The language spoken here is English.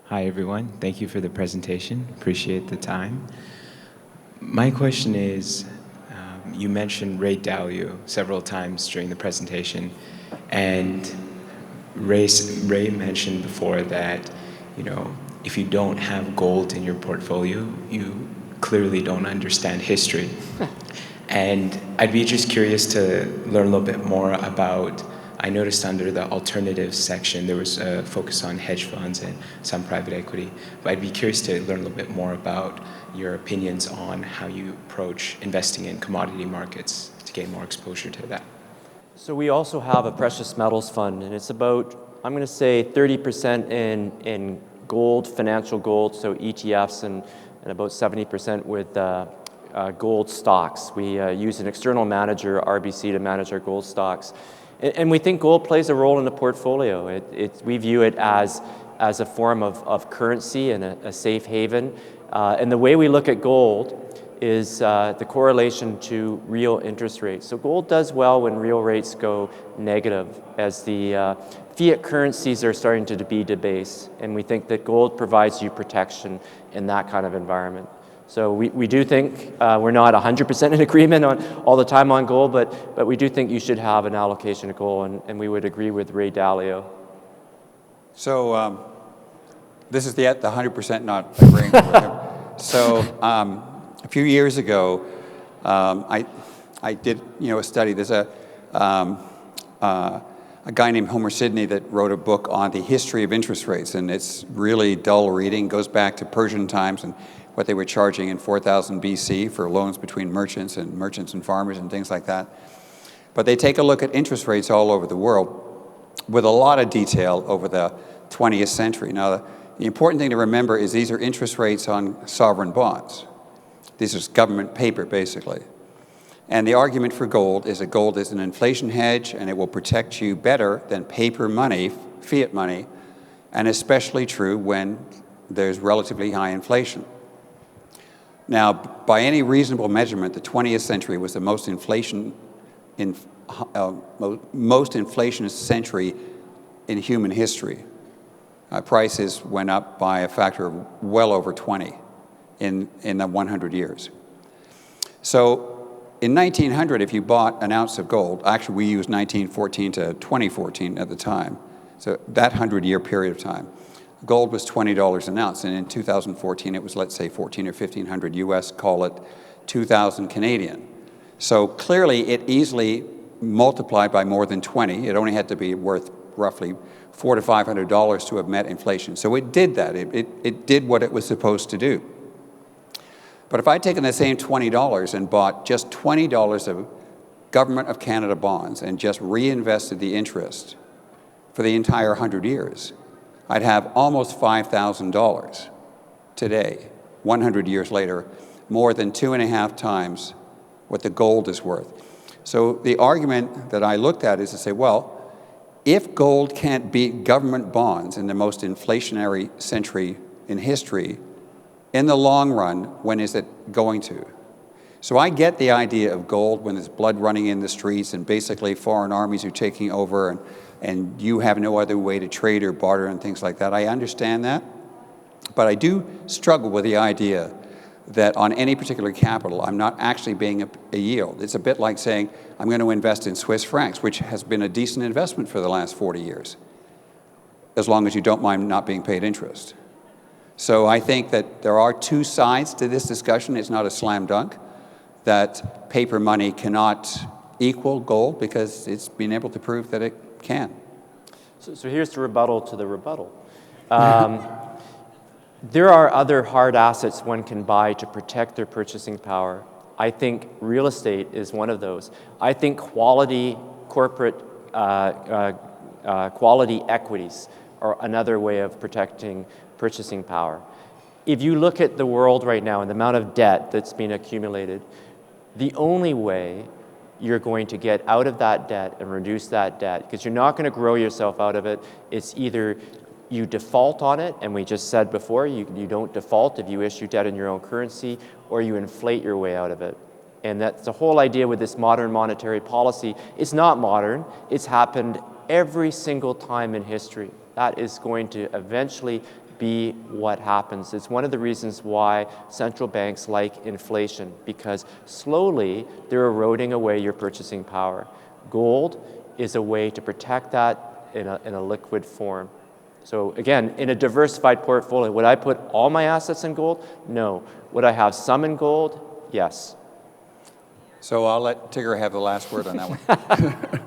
Hi, everyone. Thank you for the presentation. Appreciate the time. My question is, you mentioned Ray Dalio several times during the presentation, and Ray mentioned before that, if you don't have gold in your portfolio, you clearly don't understand history. And I'd be just curious to learn a little bit more about, I noticed under the alternatives section, there was a focus on hedge funds and some private equity. But I'd be curious to learn a little bit more about your opinions on how you approach investing in commodity markets to gain more exposure to that. So we also have a precious metals fund, and it's about, I'm going to say 30% in gold, financial gold, so ETFs, and about 70% with gold stocks. We use an external manager, RBC, to manage our gold stocks. And we think gold plays a role in the portfolio. We view it as a form of currency and a safe haven. And the way we look at gold is the correlation to real interest rates. So gold does well when real rates go negative, as the fiat currencies are starting to be debased. And we think that gold provides you protection in that kind of environment. So we do think, we're not 100% in agreement on all the time on gold, but we do think you should have an allocation of gold, and we would agree with Ray Dalio. So this is the 100% not agreeing with him. So a few years ago, I did a study. There's a guy named Homer Sidney that wrote a book on the history of interest rates, and it's really dull reading. Goes back to Persian times and what they were charging in 4000 BC for loans between merchants and farmers and things like that. But they take a look at interest rates all over the world with a lot of detail over the 20th century. Now, the important thing to remember is these are interest rates on sovereign bonds. This is government paper, basically. And the argument for gold is that gold is an inflation hedge, and it will protect you better than paper money, fiat money, and especially true when there's relatively high inflation. Now, by any reasonable measurement, the 20th century was the most inflationist century in human history. Prices went up by a factor of well over 20 in the 100 years. So in 1900, if you bought an ounce of gold, actually we used 1914 to 2014 at the time, so that 100-year period of time, gold was $20 an ounce, and in 2014 it was, let's say, 14 or 1500 US, call it 2,000 Canadian. So clearly it easily multiplied by more than 20. It only had to be worth roughly $400 to $500 to have met inflation. So it did that. It did what it was supposed to do. But if I'd taken the same $20 and bought just $20 of Government of Canada bonds and just reinvested the interest for the entire 100 years, I'd have almost $5,000 today, 100 years later, more than 2.5 times what the gold is worth. So the argument that I looked at is to say, well, if gold can't beat government bonds in the most inflationary century in history, in the long run, when is it going to? So I get the idea of gold when there's blood running in the streets and basically foreign armies are taking over and you have no other way to trade or barter and things like that. I understand that. But I do struggle with the idea that on any particular capital, I'm not actually being a yield. It's a bit like saying, I'm going to invest in Swiss francs, which has been a decent investment for the last 40 years, as long as you don't mind not being paid interest. So I think that there are two sides to this discussion. It's not a slam dunk that paper money cannot equal gold, because it's been able to prove that it can. So here's the rebuttal to the rebuttal. There are other hard assets one can buy to protect their purchasing power. I think real estate is one of those. I think quality corporate quality equities are another way of protecting purchasing power. If you look at the world right now and the amount of debt that's been accumulated, the only way you're going to get out of that debt and reduce that debt, because you're not going to grow yourself out of it, it's either you default on it, and we just said before, you don't default if you issue debt in your own currency, or you inflate your way out of it. And that's the whole idea with this modern monetary policy. It's not modern. It's happened every single time in history. That is going to eventually be what happens. It's one of the reasons why central banks like inflation, because slowly they're eroding away your purchasing power. Gold is a way to protect that in a liquid form. So again, in a diversified portfolio, would I put all my assets in gold? No. Would I have some in gold? Yes. So I'll let Tigger have the last word on that one.